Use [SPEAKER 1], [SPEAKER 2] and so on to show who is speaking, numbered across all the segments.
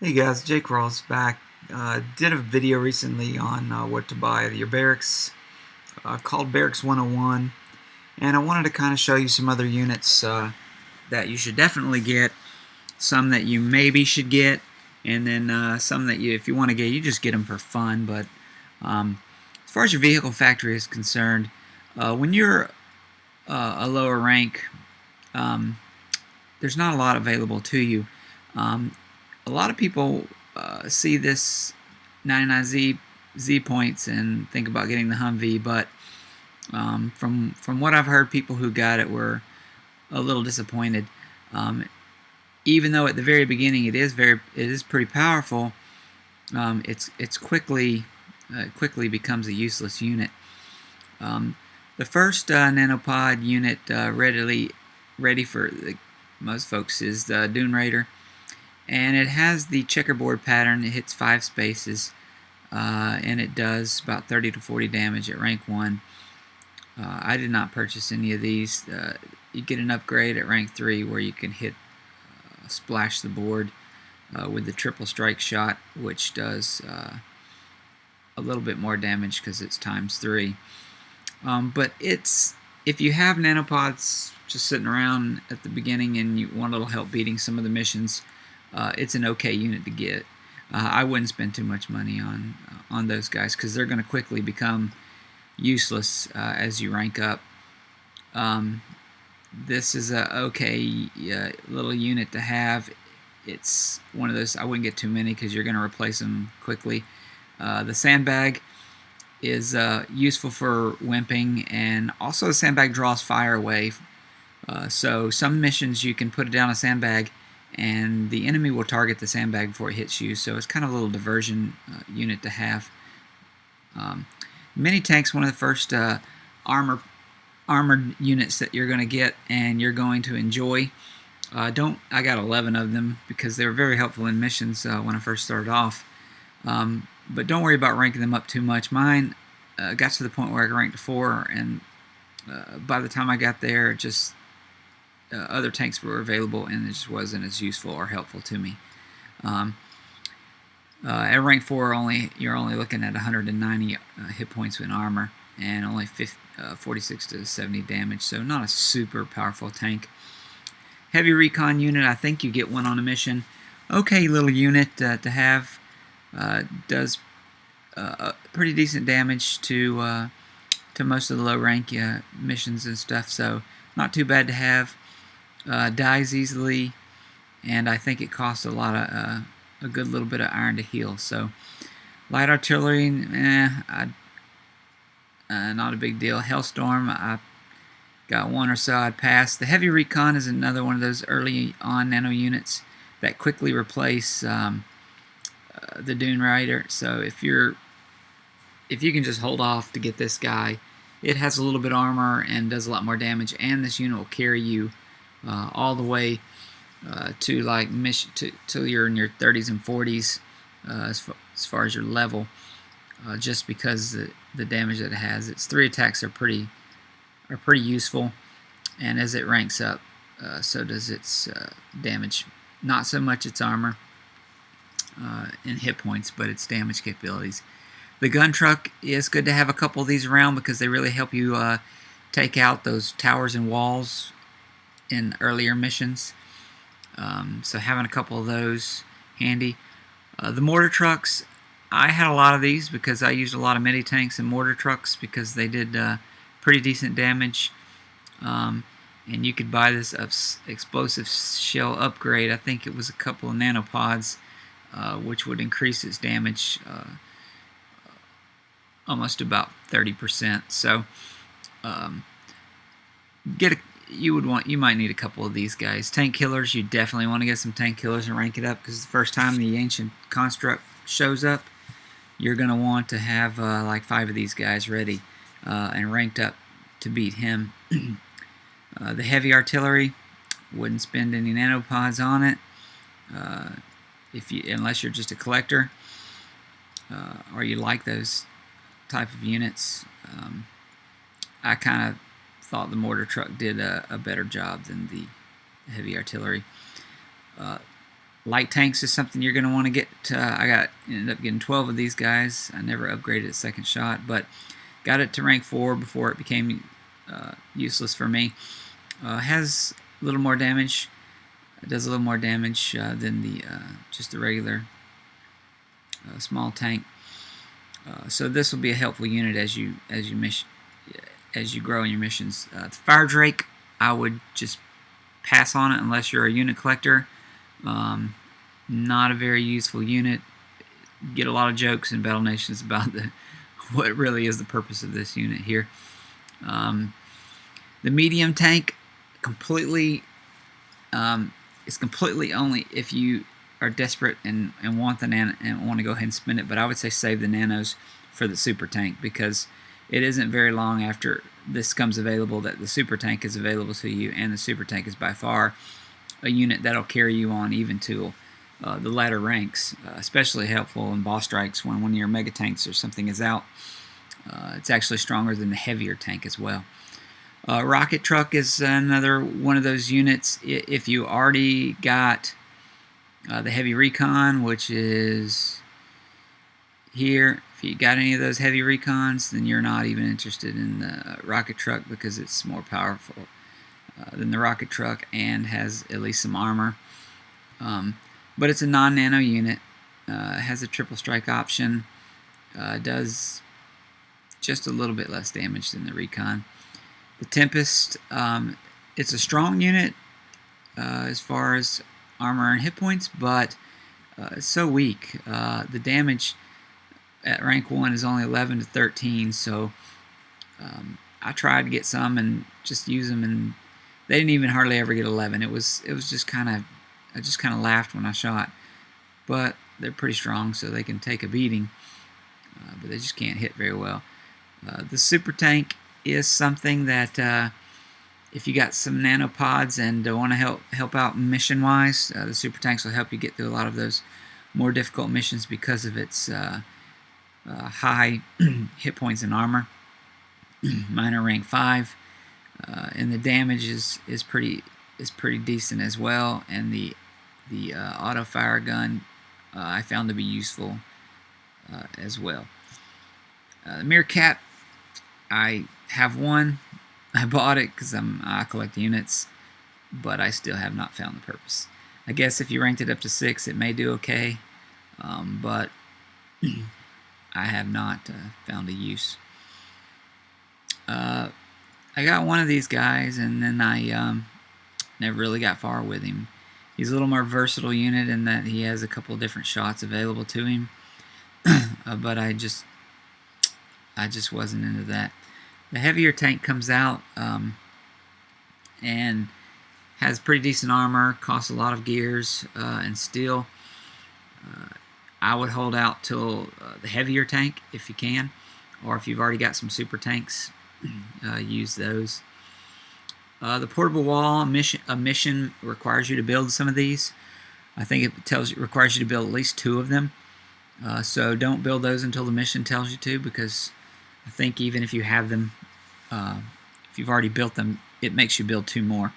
[SPEAKER 1] Hey guys, Jake Ross back. Did a video recently on what to buy your barracks, called Barracks 101, and I wanted to kind of show you some other units that you should definitely get, some that you maybe should get, and then some that if you want to get, you just get them for fun. But as far as your vehicle factory is concerned, when you're a lower rank, um, there's not a lot available to you. A lot of people see this 99Z points and think about getting the Humvee, but from what I've heard, people who got it were a little disappointed. Even though at the very beginning it is pretty powerful, it's quickly becomes a useless unit. The first nanopod unit ready for most folks is the Dune Raider, and it has the checkerboard pattern. It hits 5 spaces, and it does about 30 to 40 damage at rank 1. I did not purchase any of these. You get an upgrade at rank 3 where you can hit splash the board with the triple strike shot, which does a little bit more damage because it's times 3. But if you have nanopods just sitting around at the beginning and you want a little help beating some of the missions, it's an okay unit to get. I wouldn't spend too much money on those guys because they're going to quickly become useless as you rank up. This is a okay little unit to have. It's one of those, I wouldn't get too many because you're going to replace them quickly. The sandbag is useful for wimping, and also the sandbag draws fire away. So some missions you can put it down a sandbag and the enemy will target the sandbag before it hits you, so it's kind of a little diversion unit to have. Mini tanks, one of the first armored units that you're going to get and you're going to enjoy. I got 11 of them because they were very helpful in missions when I first started off. But don't worry about ranking them up too much. Mine got to the point where I ranked 4, and by the time I got there, just other tanks were available, and it just wasn't as useful or helpful to me. At rank 4, you're only looking at 190 hit points in armor and only 46 to 70 damage, so not a super powerful tank. Heavy recon unit, I think you get one on a mission. Okay little unit to have. Does pretty decent damage to most of the low rank missions and stuff, so not too bad to have. Dies easily, and I think it costs a lot of a good little bit of iron to heal. So light artillery, not a big deal. Hellstorm, I got one or so I'd pass. The heavy recon is another one of those early on nano units that quickly replace the Dune Raider. So if you can just hold off to get this guy, it has a little bit of armor and does a lot more damage, and this unit will carry you all the way to like till you're in your 30s and 40s as far as your level, just because the damage that it has. Its 3 attacks are pretty useful, and as it ranks up, so does its damage. Not so much its armor and hit points, but its damage capabilities. The gun truck is good to have a couple of these around because they really help you take out those towers and walls in earlier missions. So having a couple of those handy. The mortar trucks, I had a lot of these because I used a lot of mini tanks and mortar trucks because they did pretty decent damage. And you could buy this explosive shell upgrade. I think it was a couple of nanopods, which would increase its damage almost about 30%. So you might need a couple of these guys. Tank killers, you definitely want to get some tank killers and rank it up, because the first time the ancient construct shows up, you're going to want to have like 5 of these guys ready and ranked up to beat him. The heavy artillery, wouldn't spend any nanopods on it unless you're just a collector or you like those type of units. I kind of thought the mortar truck did a better job than the heavy artillery. Light tanks is something you're going to want to get. I ended up getting 12 of these guys. I never upgraded it second shot, but got it to rank 4 before it became useless for me. Has a little more damage. It does a little more damage than the just the regular small tank. So this will be a helpful unit as you grow in your missions. The Fire Drake, I would just pass on it unless you're a unit collector. Not a very useful unit. Get a lot of jokes in Battle Nations about what really is the purpose of this unit here. The medium tank completely is completely only if you are desperate and want the nano and want to go ahead and spend it. But I would say save the nanos for the super tank, because it isn't very long after this comes available that the super tank is available to you, and the super tank is by far a unit that'll carry you on even to the latter ranks, especially helpful in boss strikes when one of your mega tanks or something is out. It's actually stronger than the heavier tank as well. Rocket Truck is another one of those units. If you already got the heavy recon, which is here, if you got any of those heavy recons, then you're not even interested in the Rocket Truck, because it's more powerful than the Rocket Truck and has at least some armor. But it's a non-nano unit. It has a triple strike option. Does just a little bit less damage than the recon. The Tempest, it's a strong unit as far as armor and hit points, but it's so weak. The damage at rank 1 is only 11 to 13, so I tried to get some and just use them, and they didn't even hardly ever get 11. It was just kind of, I just kind of laughed when I shot. But they're pretty strong, so they can take a beating, but they just can't hit very well. The super tank is something that if you got some nanopods and want to help out mission-wise, the super tanks will help you get through a lot of those more difficult missions because of its high hit points and armor. Mine are rank 5, and the damage is pretty decent as well. And the auto fire gun I found to be useful as well. The Meerkat, I have one. I bought it because I collect units, but I still have not found the purpose. I guess if you ranked it up to 6, it may do okay, but I have not found a use. I got one of these guys, and then I never really got far with him. He's a little more versatile unit in that he has a couple different shots available to him, but I just wasn't into that. The heavier tank comes out and has pretty decent armor, costs a lot of gears and steel. I would hold out till the heavier tank if you can, or if you've already got some super tanks, use those. The portable wall, a mission requires you to build some of these. I think it requires you to build at least 2 of them. So don't build those until the mission tells you to, because I think even if you have them, if you've already built them, it makes you build 2 more.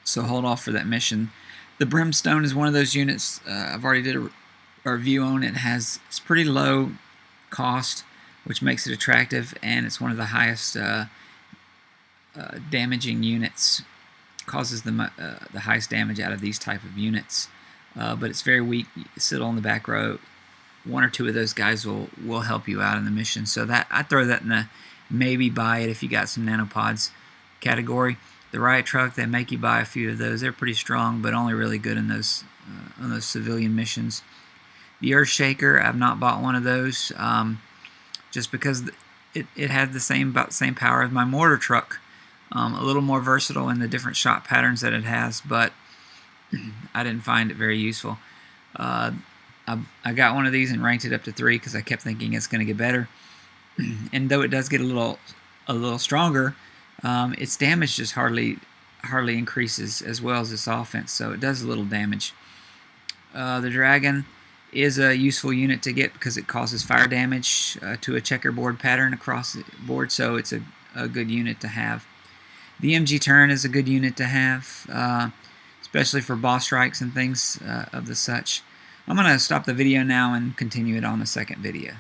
[SPEAKER 1] So hold off for that mission. The Brimstone is one of those units I've already did a review on. It's pretty low cost, which makes it attractive, and it's one of the highest damaging units. Causes the highest damage out of these type of units, but it's very weak. You sit on the back row. 1 or 2 of those guys will help you out in the mission. So that I throw that in the maybe buy it if you got some nanopods category. The Riot Truck, they make you buy a few of those. They're pretty strong, but only really good in those on those civilian missions. The Earthshaker, I've not bought one of those, just because it had about the same power as my Mortar Truck. A little more versatile in the different shot patterns that it has, but I didn't find it very useful. I got one of these and ranked it up to 3 because I kept thinking it's going to get better. And though it does get a little stronger, its damage just hardly increases as well as its offense, so it does a little damage. The Dragon is a useful unit to get because it causes fire damage to a checkerboard pattern across the board, so it's a good unit to have. The MG Turn is a good unit to have, especially for boss strikes and things of the such. I'm going to stop the video now and continue it on the second video.